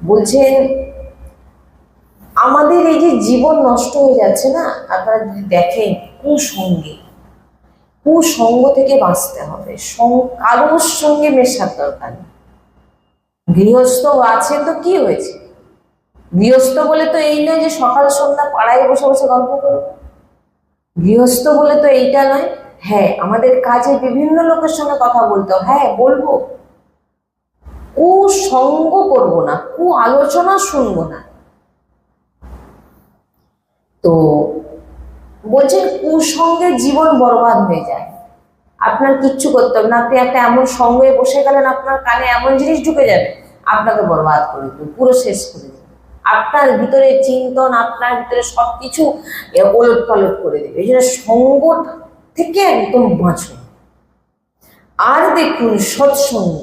বলছেন আমাদের এই যে জীবন নষ্ট হয়ে যাচ্ছে না, আপনারা যদি দেখেন কুসঙ্গ থেকে বাঁচতে হবে। কারোর সঙ্গে মেশার দরকার নেই। গৃহস্থ আছে তো কি হয়েছে, গৃহস্থ বলে তো এই নয় যে সকাল সন্ধ্যা পাড়ায় বসে বসে গল্প করবো। গৃহস্থ বলে তো এইটা নয়। হ্যাঁ, আমাদের কাজে বিভিন্ন লোকের সঙ্গে কথা বলতে হবে, হ্যাঁ বলবো। কুসঙ্গ করবো না, আলোচনা শুনবো না। তো বলছেন কুসঙ্গে জীবন বরবাদ হয়ে যায়। আপনার কিচ্ছু করতে হবে না, আপনি একটা এমন সঙ্গে বসে গেলেন, আপনার কানে এমন জিনিস ঢুকে যাবে, আপনাকে বরবাদ করে দেবে, পুরো শেষ করে দেবে। আপনার ভিতরে চিন্তন, আপনার ভিতরে সবকিছু ওলট পালট করে দেবে। এই জন্য সঙ্গ থেকে একদম বাঁচুন। আর দেখুন সৎসঙ্গ